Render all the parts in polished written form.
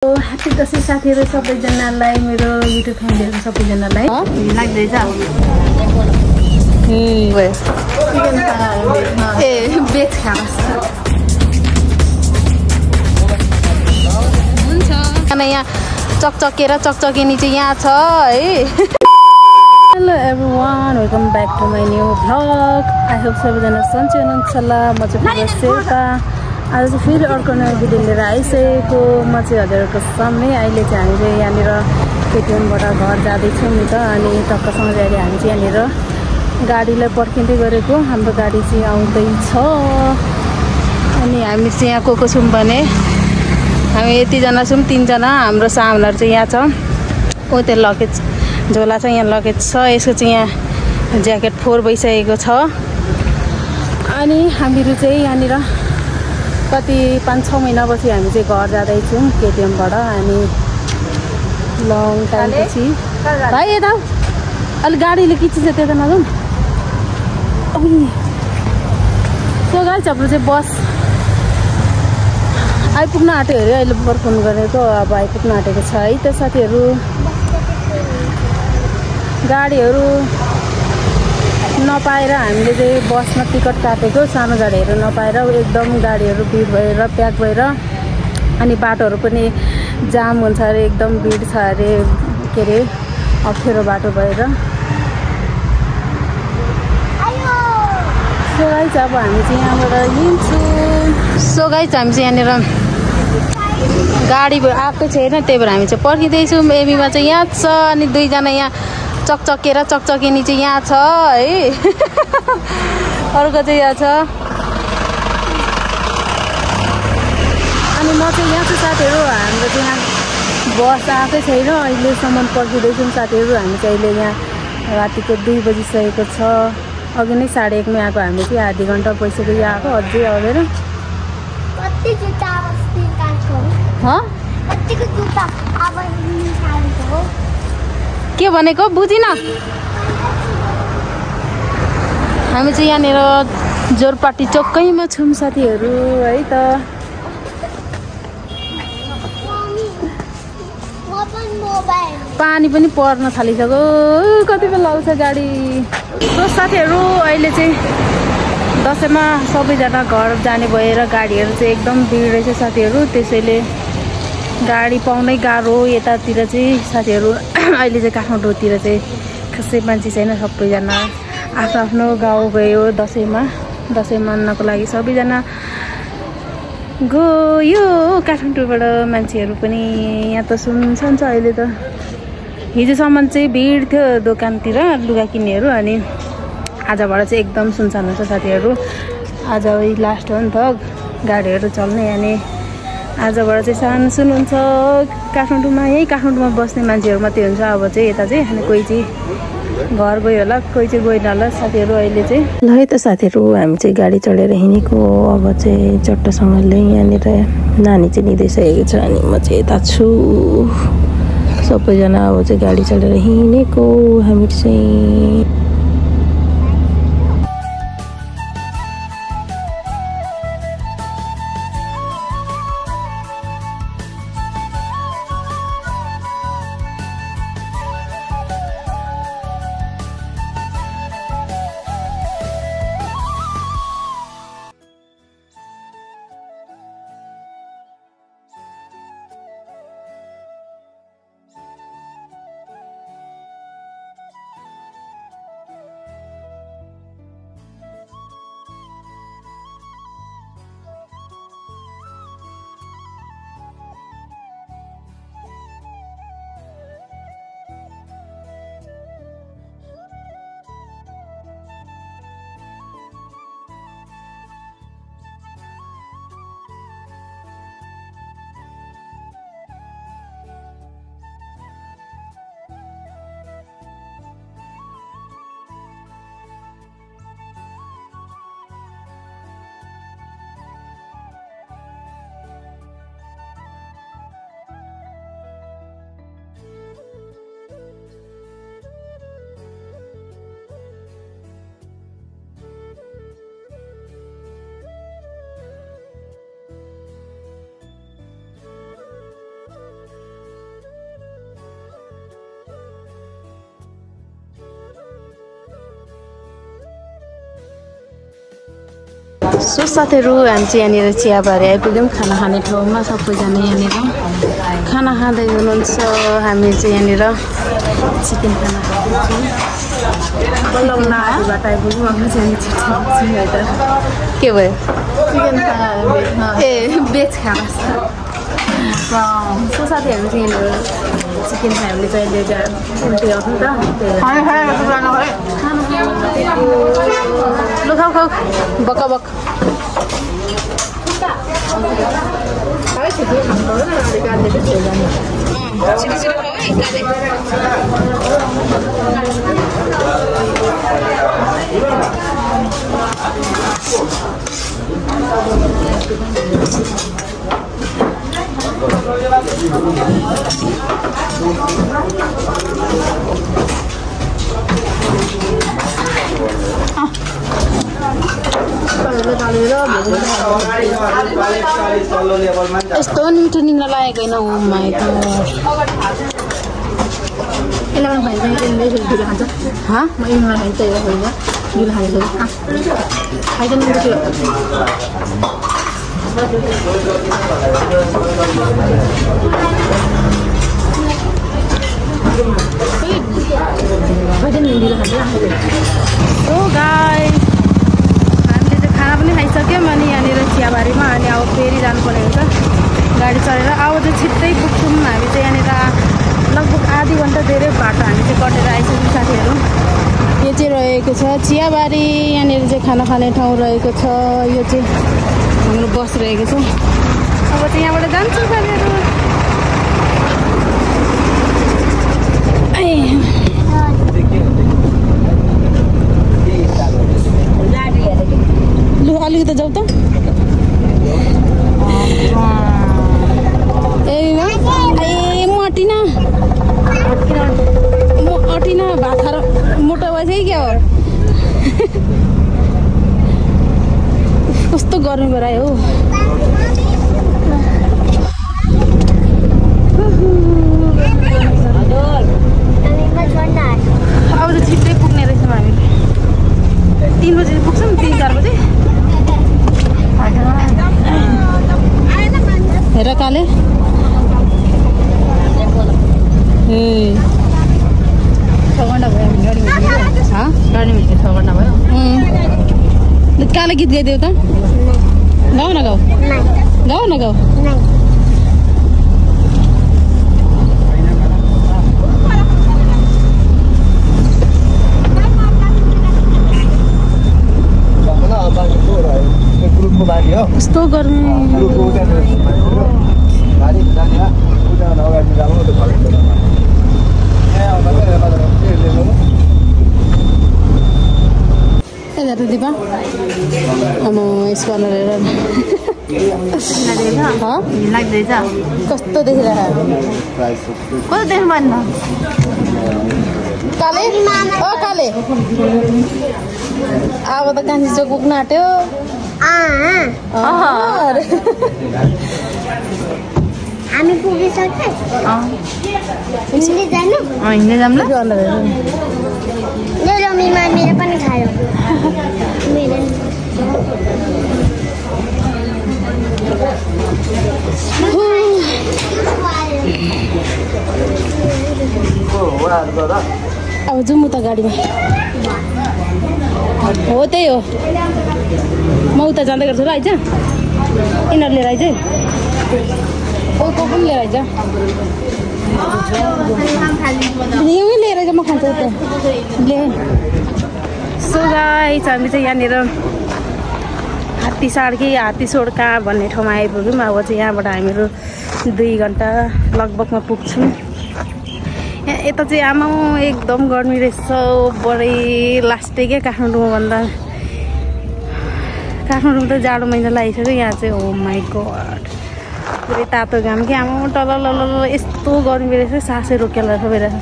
Happy Dashain साथीहरू सबैजनालाई, मेरो युट्युब फ्यामिलीहरू सबैजनालाई लाग्दैछ। बेच खानुहोस् हुन्छ। यहाँ चकचके र चकचकिनी चाहिँ यहाँ छ है। Hello everyone, welcome back to my new vlog. I hope सबैजना सन्चै हुनुहुन्छ होला। म चाहिँ शेर्पा। आज चाहिँ फेरि अर्को नयाँ भिडियो लिएर आइसकेको। म चाहिँ हजुरहरूको सामने अहिले चाहिँ हामीले यहाँनिर केटिएमबाट घर जाँदैछौँ नि त। अनि टक्कसँग अहिले हामी चाहिँ यहाँनिर गाडीलाई पर्खिँदै गरेको। हाम्रो गाडी चाहिँ आउँदैछ। अनि हामी चाहिँ यहाँ को छौँ भने हामी यतिजना छौँ, 3 जना। हाम्रो सामनाहरू चाहिँ यहाँ छ। ओ त्यो लगेज झोला चाहिँ यहाँ लगेज छ। यसको चाहिँ यहाँ ज्याकेट 4 भइसकेको छ। अनि हामीहरू चाहिँ यहाँनिर कति 5-6 महिनापछि हामी चाहिँ घर जाँदैछौँ केटिएमबाट। अनि लङ टाइमपछि भाइ यता अलिक गाडीले किचिन्छ त्यता नजाउँ। सो गाइस, हाम्रो चाहिँ बस आइपुग्न आँट्यो अरे। अहिले फोन गरेको, अब आइपुग्न आँटेको छ है त साथीहरू। गाडीहरू नपाएर हामीले चाहिँ बसमा टिकट काटेको, सानो गाडीहरू नपाएर एकदम गाडीहरू भिड भएर प्याक भएर। अनि बाटोहरू पनि जाम हुन्छ अरे, एकदम भिड छ अरे, के अरे अप्ठ्यारो बाटो भएर। सो गाइस, अब हामी चाहिँ यहाँबाट हिँड्छौँ। सो गाइस, हामी चाहिँ यहाँनिर गाडी आएकै छैन, त्यही भएर हामी चाहिँ पर्खिँदैछौँ। एमीमा चाहिँ यहाँ छ अनि 2 जना यहाँ चकचके र चकचकिनी चाहिँ यहाँ छ है। अर्को चाहिँ यहाँ छ। अनि म चाहिँ यहाँ छु साथीहरू। हाम्रो चाहिँ यहाँ बस आएकै छैन, अहिलेसम्म पर्खिँदैछौँ साथीहरू। हामी चाहिँ अहिले यहाँ रातिको 2 बजिसकेको छ। अघि नै 1:30 मै आएको हामी चाहिँ। आधी घन्टा भइसक्यो यहाँ आएको, अझै आउँदैन। के भनेको बुझिन। हामी चाहिँ यहाँनिर जोरपाटी चौकैमा छौँ साथीहरू है त। पानी पनि पर्न थालिसक्यो। कति बेला आउँछ गाडी। सो साथीहरू, अहिले चाहिँ दसैँमा सबैजना घर जाने भएर गाडीहरू चाहिँ एकदम भिड रहेछ साथीहरू। त्यसैले गाडी पाउनै गाह्रो यतातिर चाहिँ साथीहरू। अहिले चाहिँ काठमाडौँतिर चाहिँ खासै मान्छे छैन, सबैजना आफ्नो आफ्नो गाउँ गयो दसैँमा। दसैँ मान्नको लागि सबैजना गयो काठमाडौँबाट। मान्छेहरू पनि यहाँ त सुनसान छ अहिले त। हिजोसम्म चाहिँ भिड थियो दोकानतिर लुगा किन्नेहरू। अनि आजबाट चाहिँ एकदम सुनसान हुन्छ साथीहरू। आज लास्ट हो नि त गाडीहरू चल्ने। अनि आजबाट चाहिँ सानसुन हुन्छ काठमाडौँमा। यही काठमाडौँमा बस्ने मान्छेहरू मात्रै हुन्छ अब चाहिँ यता चाहिँ। अनि कोही चाहिँ घर गयो होला, कोही चाहिँ गएन होला साथीहरू अहिले चाहिँ। ल है त साथीहरू, हामी चाहिँ गाडी चढेर हिँडेको। अब चाहिँ चट्टसँगले यहाँनिर नानी चाहिँ निदाइसकेको छ। अनि म चाहिँ यता छु। सबैजना अब चाहिँ गाडी चढेर हिँडेको हामी चाहिँ। सो साथीहरू हामी चाहिँ यहाँनिर चियाबारी आइपुग्यौँ खाना खाने ठाउँमा सबैजना यहाँनिर खाना खाँदै हुनुहुन्छ हामी चाहिँ यहाँनिर चिकन खाना खाँदैछौँ के भयो चिकन खाना ए बेच खाना सो साथीहरू चाहिँ यहाँनिर चिकन फ्यामिली चाहिँ उल्टी आउँछ नि त लु खाऊ खाऊ बक बक यस्तो मिठो निन्द्रा लागेको होइन हो माइ गॉड So guys, हामीले चाहिँ खाना पनि खाइसक्यौँ अनि यहाँनिर चियाबारीमा अनि अब फेरि जानुपर्ने हुन्छ गाडी चढेर अब चाहिँ छिट्टै पुग्छौँ हामी चाहिँ यहाँनिर लगभग आधी घन्टा धेरै बाटो हामी चाहिँ कटेर आइसक्यौँ साथीहरू यो चाहिँ रहेको छ चियाबारी यहाँनिर चाहिँ खाना खाने ठाउँ रहेको छ यो चाहिँ हाम्रो बस रहेको छ अब चाहिँ यहाँबाट जान्छौँ साथीहरू लु अलिकति जाऊ त ए म अटिन भात खाएर मोटो भएछ कि क्या हो कस्तो गर्मी भएर आयो हौ अब चाहिँ छिट्टै पुग्ने रहेछौँ हामीले 3 बजी पुग्छौँ 3-4 बजी हेर काले ए 6 घन्टा भयो गाडी मिल्छ 6 घन्टा भयो काले गीत गाइदेऊ त गाऊ न गाऊ गाऊ न गाऊ कस्तो गर्मी दिपा अब यसो हेर कस्तो देखिरहेको कस्तो देख्नु भएन काले ओ काले अब त कान्छी चोक पुग्न आँट्यो हामी पुगिसक्यो हिँड्दै जानु हिँड्दै जाऊँ ल मेरो पनि खायो अब जाउँ म त गाडीमा हो त्यही हो म उता जाँदै गर्छु ल आइज यिनीहरू लिएर आइज को पनि लिएर आइज यहीँ लिएर आइज म खान्छ उता ले सो गाइस हामी चाहिँ यहाँनिर हात्तीसाड कि हात्तीसोड कहाँ भन्ने ठाउँमा आइपुग्यौँ अब चाहिँ यहाँबाट हामीहरू 2 घन्टा लगभगमा पुग्छौँ यता चाहिँ आमा एकदम गर्मी रहेछ बढी लास्टै क्या काठमाडौँमा भन्दा काठमाडौँमा त जाडो महिना लागिसक्यो यहाँ चाहिँ हो माइ गॉड पुरै तातो घाम कि आमा टल यस्तो गर्मी रहेछ सासै रोकेला भइरहेछ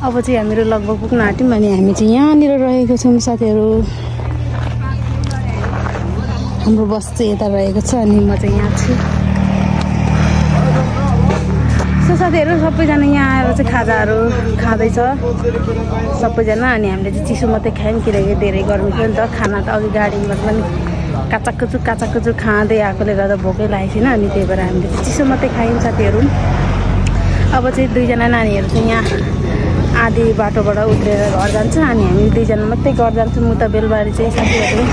अब चाहिँ हामीहरू लगभग पुग्न आँट्यौँ अनि हामी चाहिँ यहाँनिर रहेको छौँ साथीहरू हाम्रो बस चाहिँ यता रहेको छ अनि म चाहिँ यहाँ छु सो सो साथीहरू सबैजना यहाँ आएर चाहिँ खाजाहरू खाँदैछ सबैजना। अनि हामीले चाहिँ चिसो मात्रै खायौँ किनकि धेरै गर्मी थियो नि त। खाना त अघि गाडीमा पनि काचाकुचुक खाँदै आएकोले गर्दा भोकै लागेको छैन। अनि त्यही भएर हामीले चाहिँ चिसो मात्रै खायौँ साथीहरू। अब चाहिँ दुईजना नानीहरू चाहिँ यहाँ आधी बाटोबाट उत्रेर घर जान्छ अनि हामी दुईजना मात्रै घर जान्छौँ। म त बेलबारी चाहिँ साथीहरू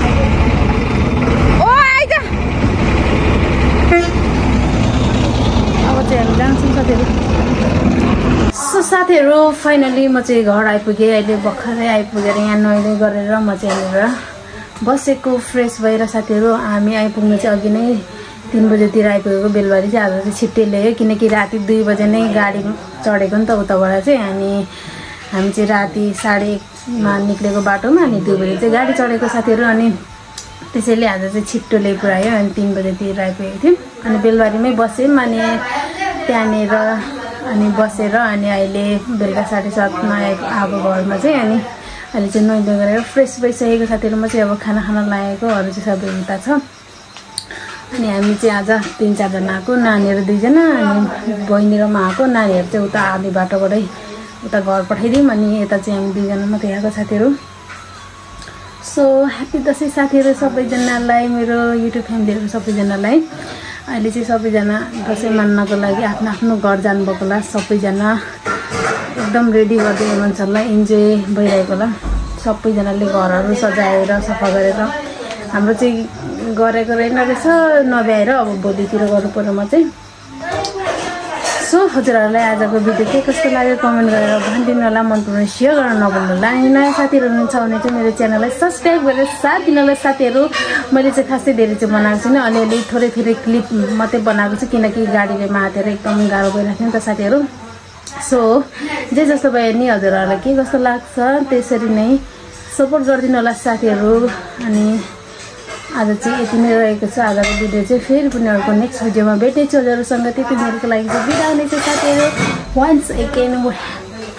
अब चाहिँ हामी जान्छौँ साथीहरू। सो साथीहरू फाइनली म चाहिँ घर आइपुगेँ। अहिले भर्खरै आइपुगेर यहाँ नुहाइ गरेर म चाहिँ यहाँनिर बसेको फ्रेस भएर साथीहरू। हामी आइपुग्नु चाहिँ अघि नै 3 बजेतिर आइपुगेको बेलबारी चाहिँ। आज चाहिँ छिट्टै ल्यायो किनकि राति 2 बजे नै गाडी चढेको नि त उताबाट चाहिँ। अनि हामी चाहिँ राति 1:30मा निक्लेको बाटोमा अनि 2 बजे चाहिँ गाडी चढेको साथीहरू। अनि त्यसैले आज चाहिँ छिट्टो ल्याइपुऱ्यायो अनि 3 बजेतिर आइपुगेको थियौँ। अनि बेलबारीमै बस्यौँ अनि त्यहाँनिर अनि बसेर अनि अहिले बेलुका 7:30मा आएको घरमा चाहिँ। अनि अहिले चाहिँ नुहाइ गरेर फ्रेस भइसकेको साथीहरू। म चाहिँ अब खाना लागेको अरू चाहिँ सबै उता छ। अनि हामी चाहिँ आज 3-4 जना आएको, नानीहरू 2 जना अनि बहिनी र म आएको। नानीहरू चाहिँ उता आधी बाटोबाटै उता घर पठाइदिउँ अनि यता चाहिँ हामी 2 जना मात्रै आएको साथीहरू। सो ह्याप्पी दसैँ साथीहरू सबैजनालाई, मेरो युट्युब फ्यामिलीहरू सबैजनालाई। अहिले चाहिँ सबैजना दसैँ मान्नको लागि आफ्नो आफ्नो घर जानुभएको होला। सबैजना एकदम रेडी गर्दै हुनुहुन्छ होला, इन्जोय भइरहेको होला। सबैजनाले घरहरू सजाएर सफा गरेर हाम्रो चाहिँ गरेको रहेछ नभ्याएर अब भोलितिर गर्नु पर्यो म चाहिँ। सो हजुरहरूलाई आजको भिडियो के कस्तो लाग्यो कमेन्ट गरेर भनिदिनु होला। मन पराउनु सेयर गर्न नभुल्नु होला। अनि नयाँ साथीहरू हुनुहुन्छ भने चाहिँ मेरो च्यानललाई सब्सक्राइब गरेर साथ दिनु होला साथीहरू। मैले चाहिँ खासै धेरै चाहिँ बनाएको छैन, अलिअलि थोरै क्लिप मात्रै बनाएको छु किनकि गाडीले मातेर एकदम गाह्रो भइरहेको थियो नि त साथीहरू। सो जे जस्तो भयो नि हजुरहरूलाई के कस्तो लाग्छ त्यसरी नै सपोर्ट गरिदिनु होला साथीहरू। अनि आज चाहिँ यति नै रहेको छ आजको भिडियो चाहिँ। फेरि पनि अर्को नेक्स्ट भिडियोमा भेट्नेछु हजुरहरूसँग। त्यति बेरको लागि चाहिँ बिदा हुनेछ साथीहरू। वन्स अगेन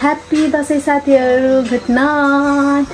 ह्याप्पी दसैँ साथीहरू, गुड नाइट।